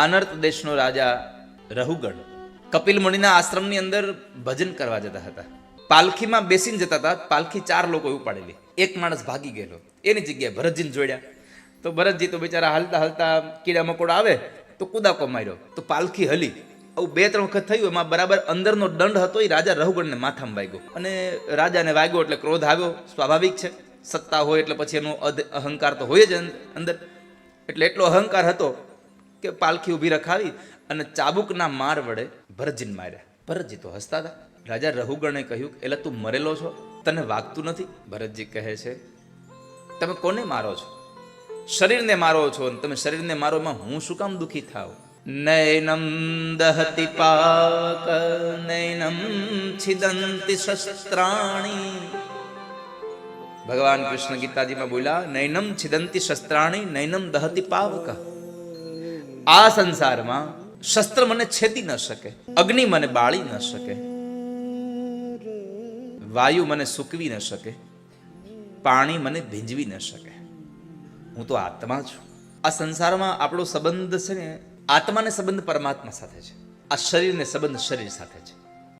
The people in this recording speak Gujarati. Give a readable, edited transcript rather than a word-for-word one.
આનર્ત દેશનો રાજા રહુગણ કપિલ મુનિના આશ્રમની અંદર ભજન કરવા જતા હતા. પાલખીમાં બેસીને જતા હતા. પાલખી 4 લોકો ઉપાડેલી. એક માણસ ભાગી ગયેલો. એની જગ્યાએ ભરતજીને જોડ્યા. તો ભરતજી તો બિચારા હાલતા હાલતા કીડા મકોડા આવે તો કુદાકો માર્યો તો પાલખી હલી. આવું 2-3 વખત થયું. એમાં બરાબર અંદરનો દંડ હતો એ રાજા રહુગણને માથામાં વાગ્યો. અને રાજાને વાગ્યો એટલે ક્રોધ આવ્યો. સ્વાભાવિક છે, સત્તા હોય એટલે પછી એનો અહંકાર તો હોય જ અંદર. એટલે એટલો અહંકાર હતો કે પાલખી ઊભી રખાવી અને ચાબુકના માર વડે ભરતજીને માર્યા. ભરતજી તો હસતા હતા. રાજા રહુગણે કહ્યું, એટલે તું મરેલો છો, તને વાગતું નથી? ભરતજી કહે છે, તમે કોને મારો છો? શરીરને મારો છો. અને તમે શરીરને મારો, એમાં હું શું કામ દુઃખી થાવ? નૈનમ દહતિ પાક નૈનમ છિદંતિ શસ્ત્રાણી. ભગવાન કૃષ્ણ ગીતાજીમાં બોલ્યા, નૈનમ છિદંતિ શસ્ત્રાણી નૈનમ દહતિ પાવક. આ સંસારમાં શસ્ત્ર મને છેદી ન શકે, અગ્નિ મને બાળી ન શકે, વાયુ મને સૂકવી ન શકે, પાણી મને ભીંજવી ન શકે. હું તો આત્મા છું. આ સંસારમાં આપણો સંબંધ છે ને, આત્માને સંબંધ પરમાત્મા સાથે છે. આ શરીરને સંબંધ શરીર સાથે છે.